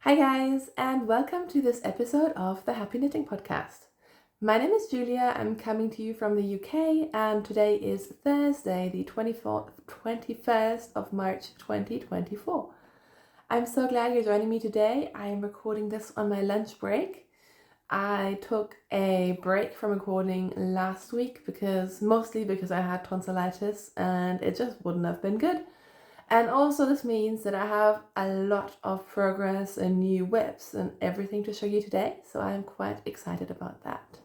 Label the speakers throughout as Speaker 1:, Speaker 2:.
Speaker 1: Hi guys, and welcome to this episode of the Happy Knitting Podcast. My name is Julia, I'm coming to you from the UK, and today is Thursday, the 21st of March 2024. I'm so glad you're joining me today. I am recording this on my lunch break. I took a break from recording last week mostly because I had tonsillitis and it just wouldn't have been good. And also this means that I have a lot of progress and new whips and everything to show you today, so I'm quite excited about that.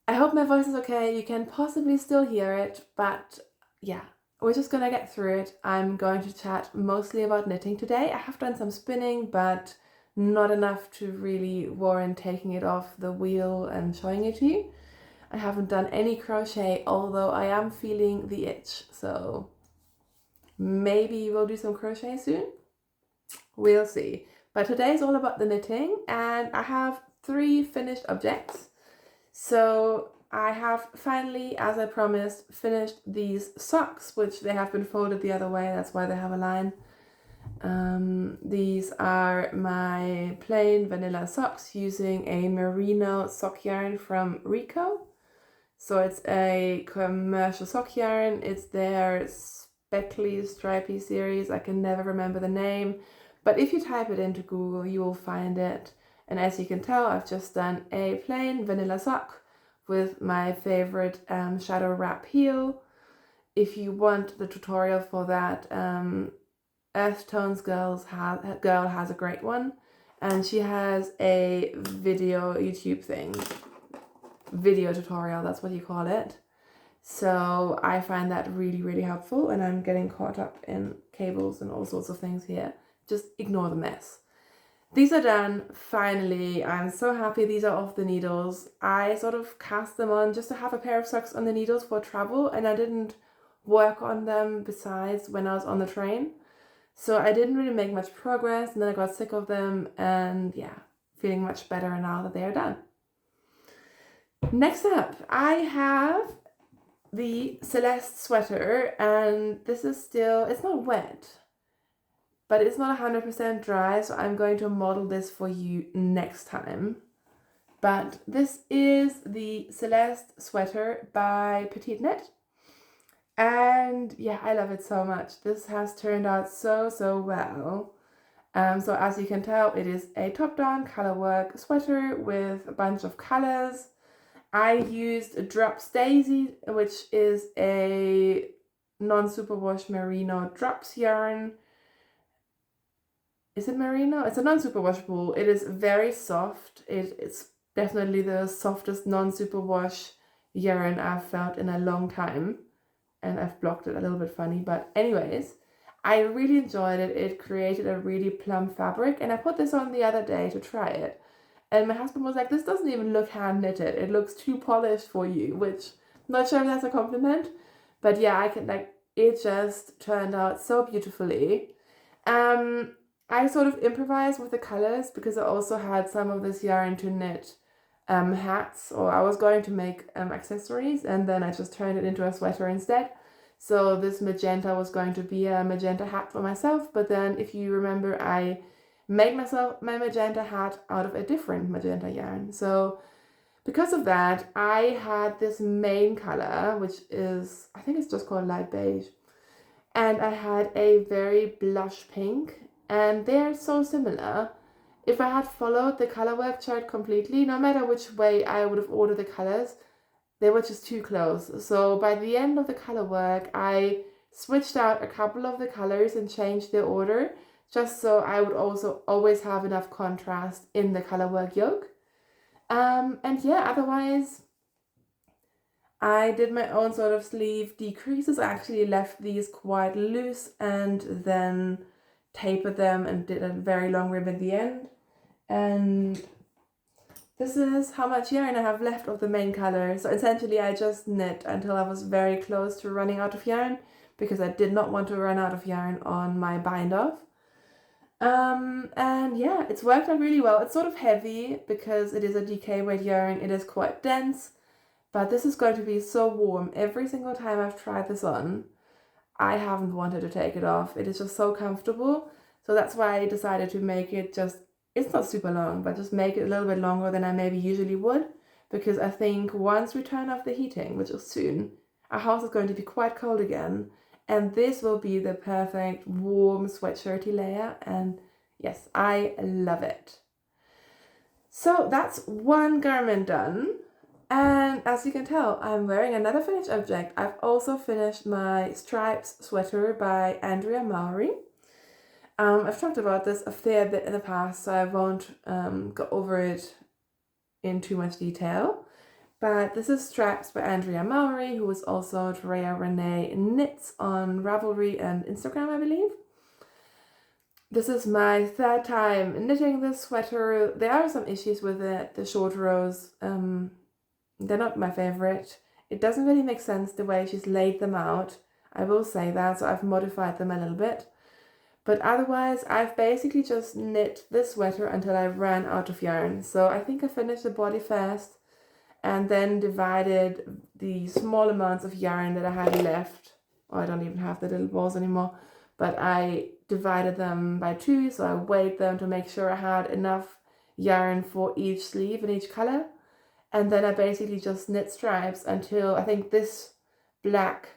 Speaker 1: I hope my voice is okay. You can possibly still hear it, but yeah, we're just gonna get through it. I'm going to chat mostly about knitting today. I have done some spinning, but not enough to really warrant taking it off the wheel and showing it to you. I haven't done any crochet, although I am feeling the itch, so maybe we'll do some crochet soon. We'll see. But today is all about the knitting, and I have 3 finished objects. So I have finally, as I promised, finished these socks, which they have been folded the other way. That's why they have a line. These are my plain vanilla socks using a merino sock yarn from Rico. So it's a commercial sock yarn. It's their speckly stripy series. I can never remember the name, but if you type it into Google you will find it. And as you can tell, I've just done a plain vanilla sock with my favorite shadow wrap heel. If you want the tutorial for that, Earth Tones girl has a great one, and she has a video tutorial, that's what you call it. So I find that really, really helpful, and I'm getting caught up in cables and all sorts of things here. Just ignore the mess. These are done, finally. I'm so happy these are off the needles. I sort of cast them on just to have a pair of socks on the needles for travel, and I didn't work on them besides when I was on the train. So I didn't really make much progress, and then I got sick of them, and yeah, feeling much better now that they are done. Next up, I have the Celeste Sweater, and this is still, it's not wet, but it's not 100% dry, so I'm going to model this for you next time. But this is the Celeste Sweater by Petite Knit. And yeah, I love it so much. This has turned out so well. So as you can tell, it is a top-down colorwork sweater with a bunch of colors. I used Drops Daisy, which is a non-superwash merino drops yarn. Is it merino? It's a non-superwash wool. It is very soft. It's definitely the softest non-superwash yarn I've felt in a long time. And I've blocked it a little bit funny, but anyways, I really enjoyed it. It created a really plump fabric, and I put this on the other day to try it. And my husband was like, this doesn't even look hand knitted. It looks too polished for you, which I'm not sure if that's a compliment, but yeah, it just turned out so beautifully. I sort of improvised with the colors because I also had some of this yarn to knit hats, or I was going to make accessories, and then I just turned it into a sweater instead. So this magenta was going to be a magenta hat for myself, but then if you remember, I made myself my magenta hat out of a different magenta yarn. So because of that, I had this main color, which is, I think it's just called light beige, and I had a very blush pink, and they're so similar. If I had followed the colorwork chart completely, no matter which way I would have ordered the colors, they were just too close. So by the end of the colorwork, I switched out a couple of the colors and changed their order, just so I would also always have enough contrast in the colorwork yoke. And yeah, otherwise, I did my own sort of sleeve decreases. I actually left these quite loose and then tapered them and did a very long rib at the end. And this is how much yarn I have left of the main color. So essentially I just knit until I was very close to running out of yarn, because I did not want to run out of yarn on my bind off. And yeah, it's worked out really well. It's sort of heavy because it is a DK weight yarn. It is quite dense, but this is going to be so warm. Every single time I've tried this on, I haven't wanted to take it off. It is just so comfortable. So that's why I decided to make it it's not super long, but just make it a little bit longer than I maybe usually would, because I think once we turn off the heating, which is soon, our house is going to be quite cold again, and this will be the perfect warm sweatshirty layer, and yes, I love it. So that's one garment done, and as you can tell, I'm wearing another finished object. I've also finished my stripes sweater by Andrea Mowry. I've talked about this a fair bit in the past, so I won't go over it in too much detail. But this is Straps by Andrea Mowry, who is also Drea Renee Knits on Ravelry and Instagram, I believe. This is my third time knitting this sweater. There are some issues with it. The short rows, they're not my favorite. It doesn't really make sense the way she's laid them out. I will say that, so I've modified them a little bit. But otherwise, I've basically just knit this sweater until I ran out of yarn. So I think I finished the body first and then divided the small amounts of yarn that I had left. Oh, I don't even have the little balls anymore. But I divided them by 2, so I weighed them to make sure I had enough yarn for each sleeve in each color. And then I basically just knit stripes until I think this blackish,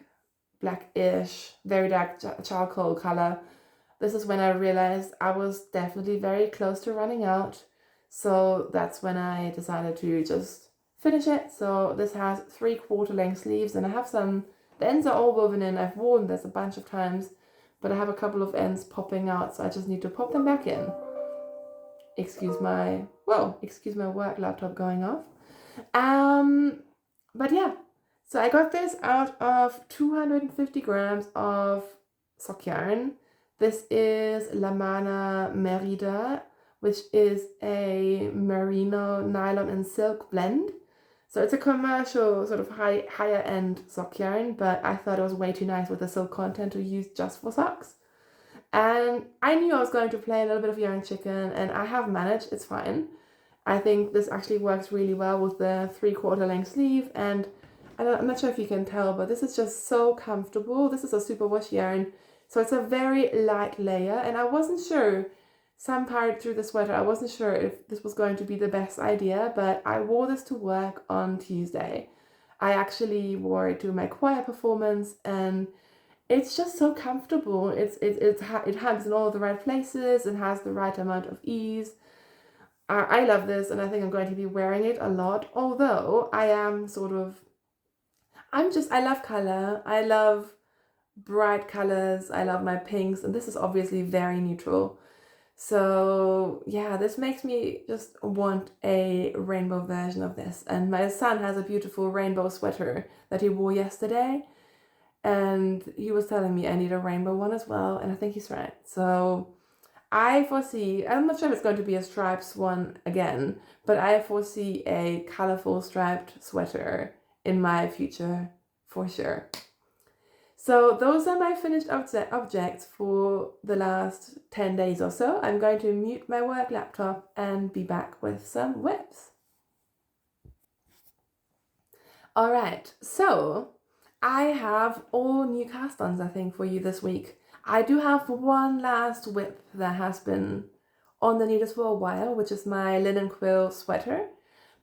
Speaker 1: very dark charcoal color. This is when I realized I was definitely very close to running out. So that's when I decided to just finish it. So this has 3/4 length sleeves, and I have the ends are all woven in. I've worn this a bunch of times, but I have a couple of ends popping out, so I just need to pop them back in. Excuse my work laptop going off. But yeah, so I got this out of 250 grams of sock yarn. This is La Mana Merida, which is a merino, nylon, and silk blend. So it's a commercial, sort of higher end sock yarn, but I thought it was way too nice with the silk content to use just for socks. And I knew I was going to play a little bit of yarn chicken, and I have managed, it's fine. I think this actually works really well with the 3/4 length sleeve, and I'm not sure if you can tell, but this is just so comfortable. This is a superwash yarn. So it's a very light layer, and I wasn't sure, some part through the sweater, I wasn't sure if this was going to be the best idea, but I wore this to work on Tuesday. I actually wore it to my choir performance, and it's just so comfortable. It hangs in all the right places, it has the right amount of ease. I love this, and I think I'm going to be wearing it a lot, although I love color, I love bright colors, I love my pinks, and this is obviously very neutral. So yeah, this makes me just want a rainbow version of this. And my son has a beautiful rainbow sweater that he wore yesterday, and he was telling me I need a rainbow one as well, and I think he's right. So I foresee, I'm not sure if it's going to be a stripes one again, but I foresee a colorful striped sweater in my future for sure. So those are my finished objects for the last 10 days or so. I'm going to mute my work laptop and be back with some whips. All right, so I have all new cast-ons, I think, for you this week. I do have one last whip that has been on the needles for a while, which is my linen quill sweater,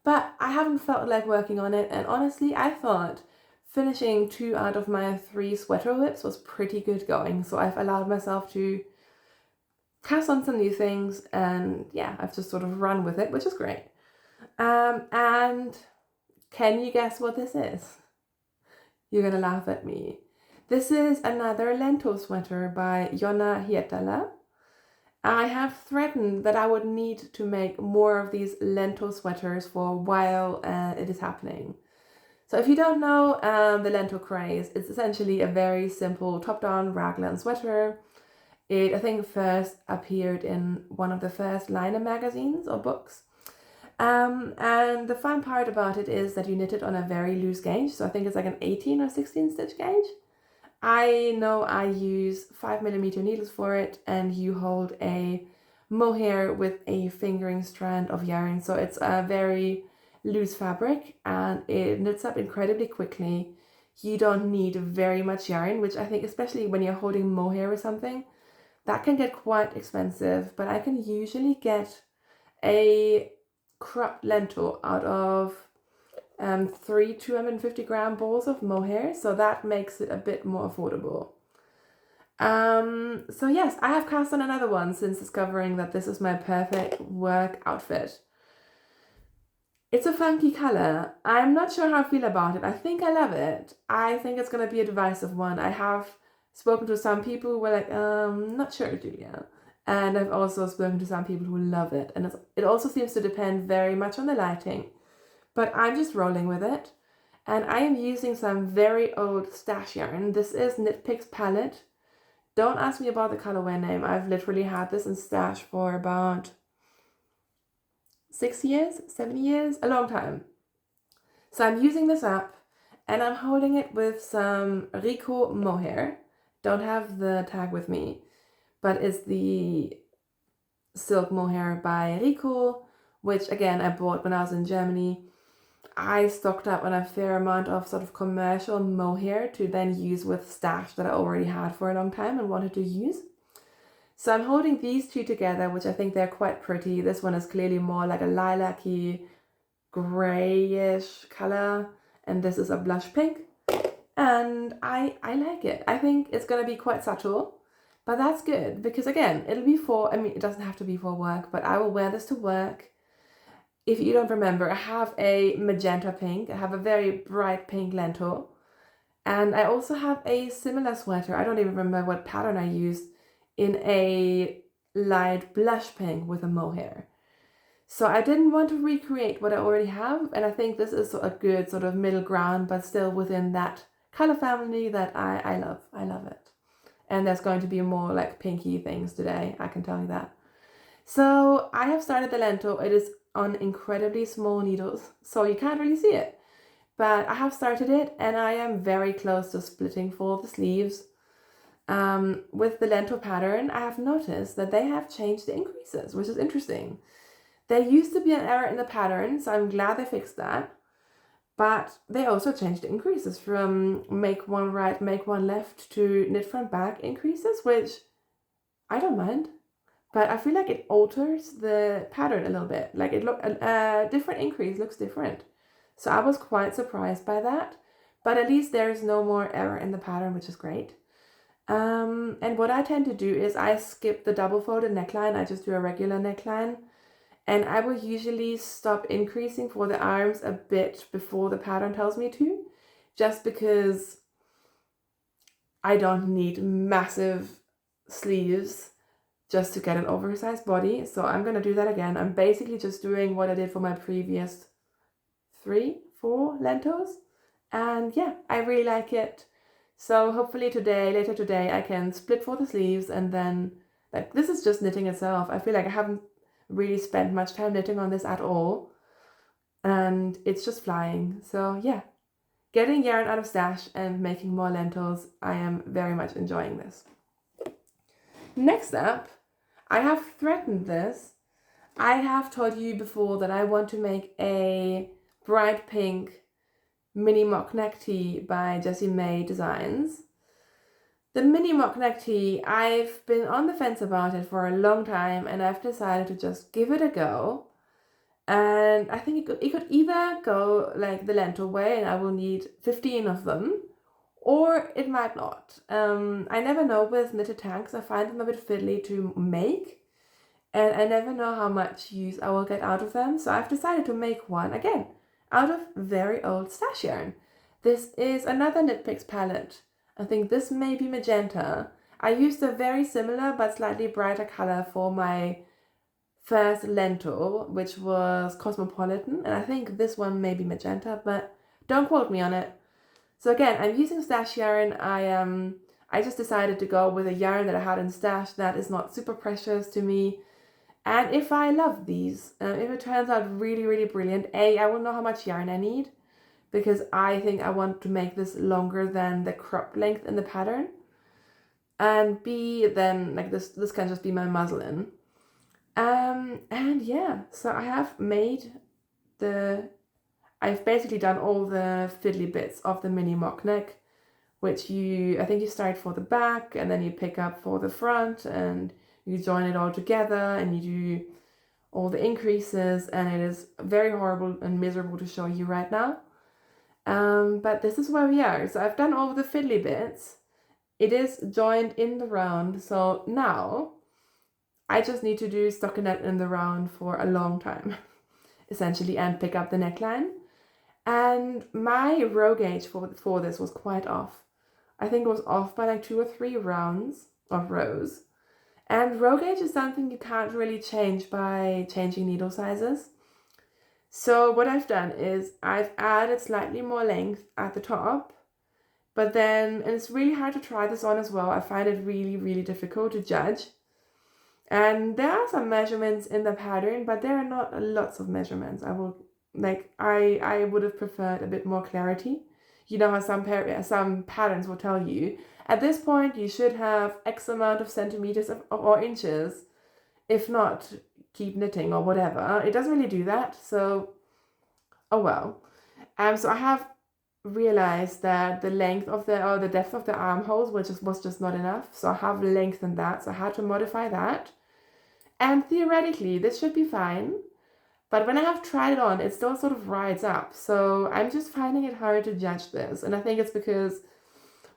Speaker 1: but I haven't felt like working on it, and honestly, I thought finishing 2 out of my 3 sweater whips was pretty good going, so I've allowed myself to cast on some new things, and yeah, I've just sort of run with it, which is great. And can you guess what this is? You're gonna laugh at me. This is another lentil sweater by Jonna Hietala. I have threatened that I would need to make more of these lentil sweaters for a while, and it is happening. So if you don't know the lentil craze, it's essentially a very simple top-down raglan sweater. It, I think, first appeared in one of the first liner magazines or books. And the fun part about it is that you knit it on a very loose gauge. So I think it's like an 18 or 16 stitch gauge. I know I use 5mm needles for it, and you hold a mohair with a fingering strand of yarn. So it's a very loose fabric, and it knits up incredibly quickly. You don't need very much yarn, which I think, especially when you're holding mohair or something, that can get quite expensive, but I can usually get a cropped lentil out of 3 250-gram balls of mohair, so that makes it a bit more affordable. So yes, I have cast on another one since discovering that this is my perfect work outfit. It's a funky color. I'm not sure how I feel about it. I think I love it. I think it's gonna be a divisive one. I have spoken to some people who were like, not sure, Julia. And I've also spoken to some people who love it. And it also seems to depend very much on the lighting. But I'm just rolling with it. And I am using some very old stash yarn. This is Knit Picks Palette. Don't ask me about the colorway name. I've literally had this in stash for about 6 years, 7 years, a long time. So I'm using this up and I'm holding it with some Rico mohair. Don't have the tag with me, but it's the silk mohair by Rico, which again I bought when I was in Germany. I stocked up on a fair amount of sort of commercial mohair to then use with stash that I already had for a long time and wanted to use. So I'm holding these two together, which I think they're quite pretty. This one is clearly more like a lilac-y, grayish color, and this is a blush pink. And I like it. I think it's going to be quite subtle, but that's good because again, it'll be for, it doesn't have to be for work, but I will wear this to work. If you don't remember, I have a magenta pink. I have a very bright pink lentil. And I also have a similar sweater. I don't even remember what pattern I used, in a light blush pink with a mohair. So I didn't want to recreate what I already have. And I think this is a good sort of middle ground, but still within that color family that I love. I love it. And there's going to be more like pinky things today. I can tell you that. So I have started the lentil. It is on incredibly small needles, so you can't really see it. But I have started it and I am very close to splitting for the sleeves. With the lentil pattern, I have noticed that they have changed the increases, which is interesting. There used to be an error in the pattern, so I'm glad they fixed that. But they also changed the increases from make one right, make one left to knit front back increases, which I don't mind. But I feel like it alters the pattern a little bit. Like a different increase looks different. So I was quite surprised by that. But at least there is no more error in the pattern, which is great. And what I tend to do is I skip the double folded neckline. I just do a regular neckline. And I will usually stop increasing for the arms a bit before the pattern tells me to. Just because I don't need massive sleeves just to get an oversized body. So I'm going to do that again. I'm basically just doing what I did for my previous 3-4 lentils. And yeah, I really like it. So hopefully later today, I can split for the sleeves and then, like, this is just knitting itself. I feel like I haven't really spent much time knitting on this at all. And it's just flying. So yeah, getting yarn out of stash and making more lentils. I am very much enjoying this. Next up, I have threatened this. I have told you before that I want to make a bright pink mini mock neck tee by Jessie May Designs. The mini mock neck tee, I've been on the fence about it for a long time and I've decided to just give it a go. And I think it could either go like the lentil way and I will need 15 of them, or it might not. I never know with knitted tanks. I find them a bit fiddly to make, and I never know how much use I will get out of them. So I've decided to make one again out of very old stash yarn. This is another Knit Picks palette. I think this may be magenta. I used a very similar but slightly brighter color for my first lentil, which was Cosmopolitan, and I think this one may be magenta, but don't quote me on it. So again, I'm using stash yarn. I just decided to go with a yarn that I had in stash that is not super precious to me. And if I love these, if it turns out really, really brilliant, I will know how much yarn I need, because I think I want to make this longer than the crop length in the pattern. And B, then like this can just be my muslin. And yeah, so I have made I've basically done all the fiddly bits of the mini mock neck which I think you start for the back and then you pick up for the front and you join it all together and you do all the increases, and it is very horrible and miserable to show you right now. But this is where we are. So I've done all the fiddly bits. It is joined in the round. So now I just need to do stockinette in the round for a long time, essentially, and pick up the neckline. And my row gauge for this was quite off. I think it was off by like 2 or 3 rounds of rows. And row gauge is something you can't really change by changing needle sizes. So what I've done is I've added slightly more length at the top, but then, and it's really hard to try this on as well. I find it really, really difficult to judge. And there are some measurements in the pattern, but there are not lots of measurements. I would have preferred a bit more clarity. You know how some patterns will tell you, at this point you should have X amount of centimeters or inches. If not, keep knitting or whatever. It doesn't really do that, so oh well. So I have realized that the length of the depth of the armholes was just not enough, so I have lengthened that, so I had to modify that. And theoretically this should be fine, but when I have tried it on, it still sort of rides up, so I'm just finding it hard to judge this. And I think it's because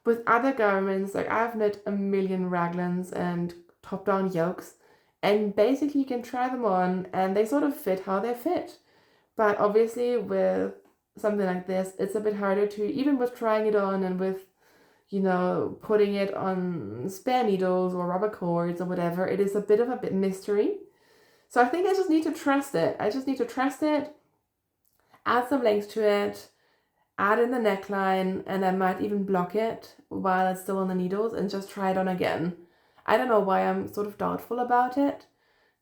Speaker 1: with other garments, like I've knit a million raglans and top-down yokes, and basically you can try them on and they sort of fit how they fit. But obviously with something like this, it's a bit harder to, even with trying it on and with, putting it on spare needles or rubber cords or whatever, it is a bit of a mystery. So I think I just need to trust it. Add some length to it, add in the neckline, and I might even block it while it's still on the needles and just try it on again. I don't know why I'm sort of doubtful about it,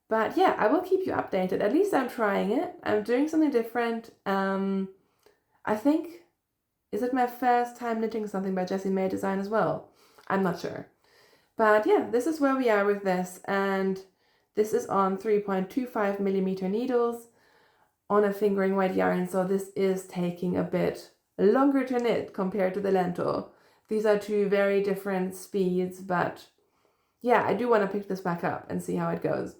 Speaker 1: but yeah, I will keep you updated. At least I'm trying it. I'm doing something different. I think, is it my first time knitting something by Jessie May Design as well? I'm not sure. But yeah, this is where we are with this, and this is on 3.25 millimeter needles on a fingering weight yarn, so this is taking a bit longer to knit compared to the lentil. These are two very different speeds, but yeah, I do want to pick this back up and see how it goes.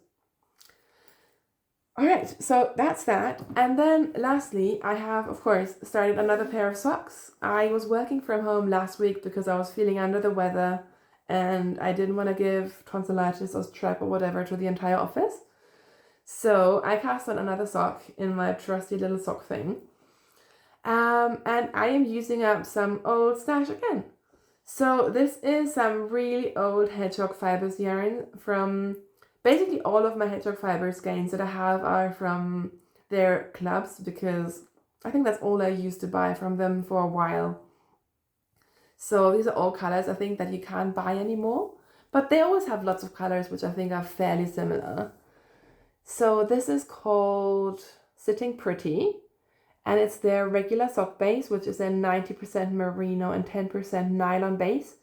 Speaker 1: Alright, so that's that. And then lastly, I have, of course, started another pair of socks. I was working from home last week because I was feeling under the weather and I didn't want to give tonsillitis or strep or whatever to the entire office. So I cast on another sock in my trusty little sock thing. And I am using up some old stash again. So this is some really old hedgehog fibers yarn from, basically all of my hedgehog fiber skeins that I have are from their clubs, because I think that's all I used to buy from them for a while. So these are all colors I think that you can't buy anymore, but they always have lots of colors which I think are fairly similar. So this is called Sitting Pretty, and it's their regular sock base, which is a 90% merino and 10% nylon base.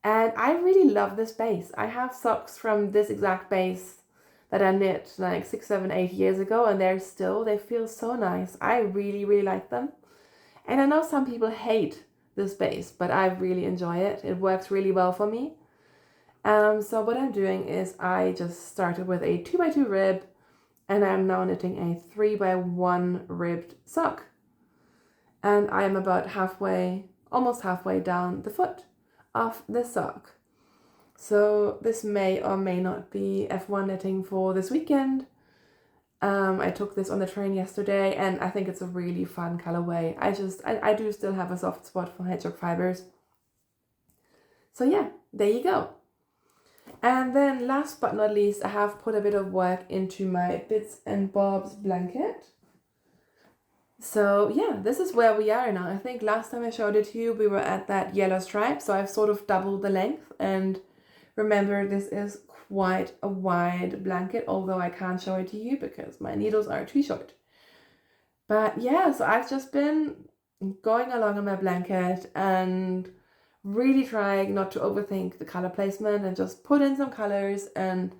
Speaker 1: And I really love this base. I have socks from this exact base that I knit like 6, 7, 8 years ago, and they feel so nice. I really, really like them. And I know some people hate this base, but I really enjoy it. It works really well for me. So what I'm doing is I just started with a 2x2 rib, and I'm now knitting a 3x1 ribbed sock. And I am about almost halfway down the foot of the sock. So this may or may not be F1 knitting for this weekend. I took this on the train yesterday and I think it's a really fun colorway. I do still have a soft spot for hedgehog fibers. So yeah, there you go. And then last but not least, I have put a bit of work into my Bits and Bobs blanket. So yeah, this is where we are now. I think last time I showed it to you, we were at that yellow stripe, so I've sort of doubled the length. And remember, this is quite a wide blanket, although I can't show it to you because my needles are too short. But yeah, so I've just been going along on my blanket and really trying not to overthink the color placement and just put in some colors. And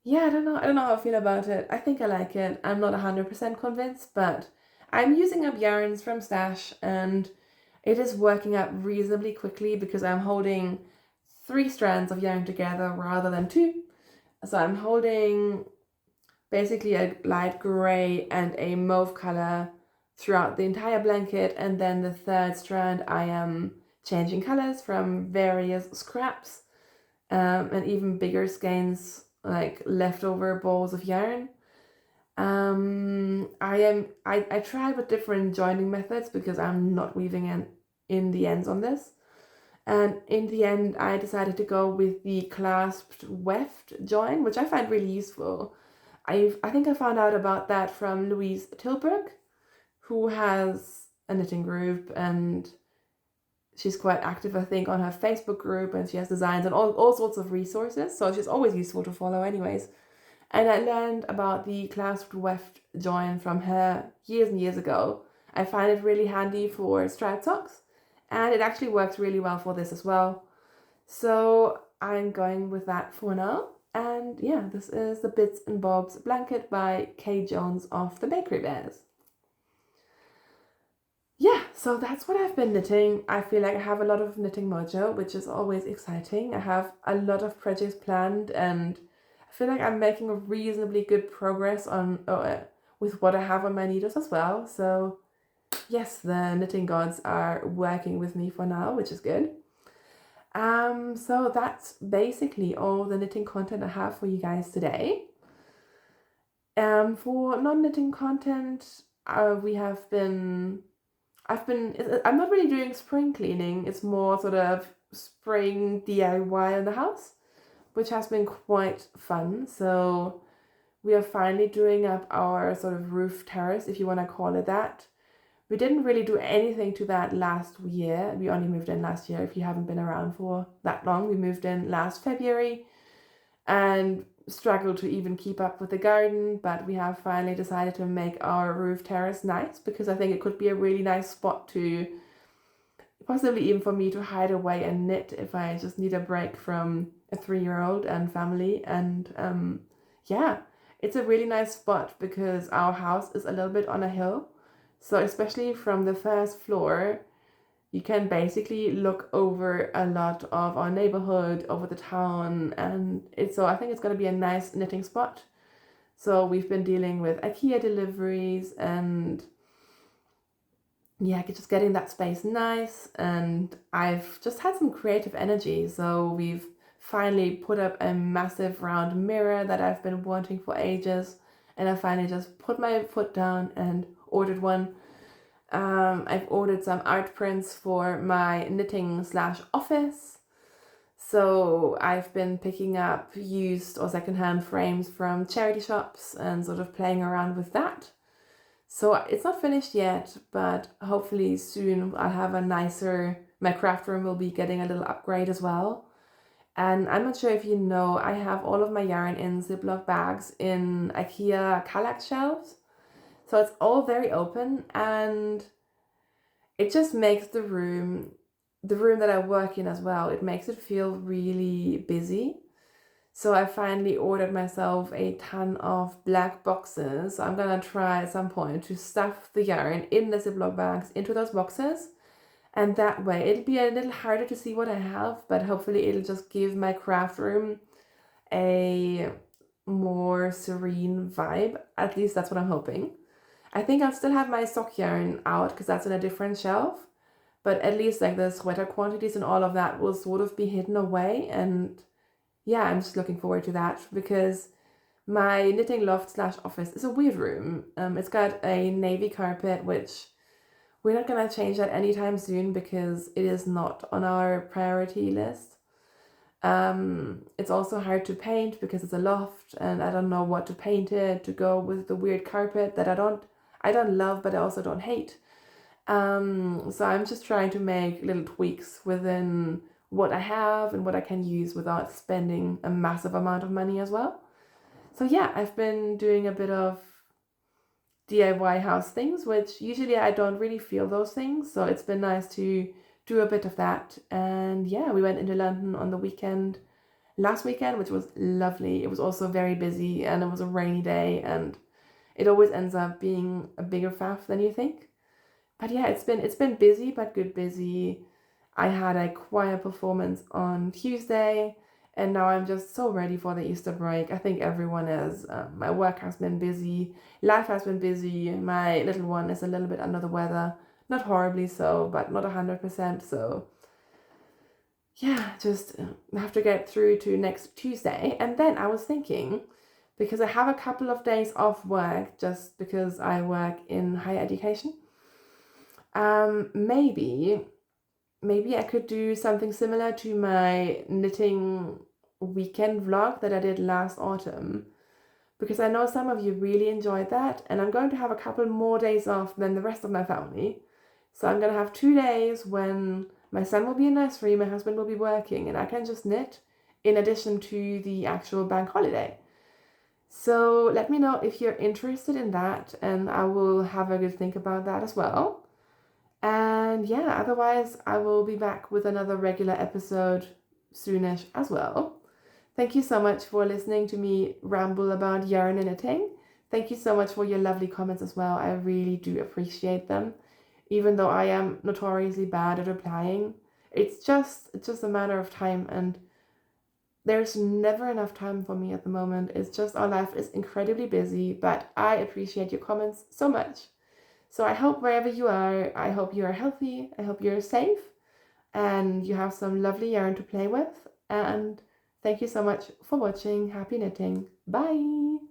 Speaker 1: yeah, I don't know how I feel about it. I think I like it. I'm not 100% convinced, but I'm using up yarns from stash, and It is working out reasonably quickly because I'm holding 3 strands of yarn together rather than 2. So I'm holding basically a light gray and a mauve color throughout the entire blanket, and then the 3rd strand I am changing colors from various scraps and even bigger skeins, like leftover balls of yarn. I tried with different joining methods because I'm not weaving in the ends on this. And in the end, I decided to go with the clasped weft join, which I find really useful. I think I found out about that from Louise Tilbrook, who has a knitting group, and she's quite active, I think, on her Facebook group, and she has designs and all sorts of resources. So she's always useful to follow anyways. And I learned about the clasped weft join from her years and years ago. I find it really handy for striped socks, and it actually works really well for this as well. So I'm going with that for now. And yeah, this is the Bits and Bobs blanket by Kay Jones of the Bakery Bears. Yeah, so that's what I've been knitting. I feel like I have a lot of knitting mojo, which is always exciting. I have a lot of projects planned, and I feel like I'm making a reasonably good progress on with what I have on my needles as well. So yes, the knitting gods are working with me for now, which is good. So that's basically all the knitting content I have for you guys today. For non-knitting content, I'm not really doing spring cleaning. It's more sort of spring DIY in the house, which has been quite fun. So we are finally doing up our sort of roof terrace, if you want to call it that. We didn't really do anything to that last year. We only moved in last year. If you haven't been around for that long, we moved in last February and struggled to even keep up with the garden. But we have finally decided to make our roof terrace nice, because I think it could be a really nice spot to possibly even for me to hide away and knit if I just need a break from a 3-year-old and family. And yeah, it's a really nice spot because our house is a little bit on a hill. So especially from the first floor, you can basically look over a lot of our neighborhood, over the town, and so I think it's going to be a nice knitting spot. So we've been dealing with IKEA deliveries and yeah, just getting that space nice, and I've just had some creative energy. So we've finally put up a massive round mirror that I've been wanting for ages, and I finally just put my foot down and ordered one. I've ordered some art prints for my knitting/office. So I've been picking up used or secondhand frames from charity shops and sort of playing around with that. So it's not finished yet, but hopefully soon I'll have my craft room will be getting a little upgrade as well. And I'm not sure if you know, I have all of my yarn in Ziploc bags in IKEA Kallax shelves. So it's all very open, and it just makes the room that I work in as well, it makes it feel really busy. So I finally ordered myself a ton of black boxes. So I'm gonna try at some point to stuff the yarn in the Ziploc bags into those boxes. And that way it'll be a little harder to see what I have, but hopefully it'll just give my craft room a more serene vibe. At least that's what I'm hoping. I think I'll still have my sock yarn out because that's in a different shelf, but at least like the sweater quantities and all of that will sort of be hidden away. And yeah, I'm just looking forward to that because my knitting loft/office is a weird room. It's got a navy carpet, which we're not gonna change that anytime soon because it is not on our priority list. It's also hard to paint because it's a loft and I don't know what to paint it to go with the weird carpet that I don't love, but I also don't hate. So I'm just trying to make little tweaks within what I have and what I can use without spending a massive amount of money as well. So yeah, I've been doing a bit of DIY house things, which usually I don't really feel those things. So it's been nice to do a bit of that. And yeah, we went into London on the last weekend, which was lovely. It was also very busy and it was a rainy day, and it always ends up being a bigger faff than you think. But yeah, it's been busy, but good busy. I had a choir performance on Tuesday, and now I'm just so ready for the Easter break. I think everyone is. My work has been busy, life has been busy. My little one is a little bit under the weather, not horribly so, but not 100%. So yeah, just have to get through to next Tuesday. And then I was thinking, because I have a couple of days off work just because I work in higher education, maybe I could do something similar to my knitting weekend vlog that I did last autumn, because I know some of you really enjoyed that, and I'm going to have a couple more days off than the rest of my family. So I'm going to have 2 days when my son will be in nursery, my husband will be working, and I can just knit in addition to the actual bank holiday. So let me know if you're interested in that, and I will have a good think about that as well. And yeah, otherwise I will be back with another regular episode soonish as well. Thank you so much for listening to me ramble about yarn and knitting. Thank you so much for your lovely comments as well. I really do appreciate them. Even though I am notoriously bad at replying, it's just a matter of time, and there's never enough time for me at the moment. It's just our life is incredibly busy, but I appreciate your comments so much. So I hope wherever you are, I hope you are healthy, I hope you're safe, and you have some lovely yarn to play with. And thank you so much for watching. Happy knitting. Bye!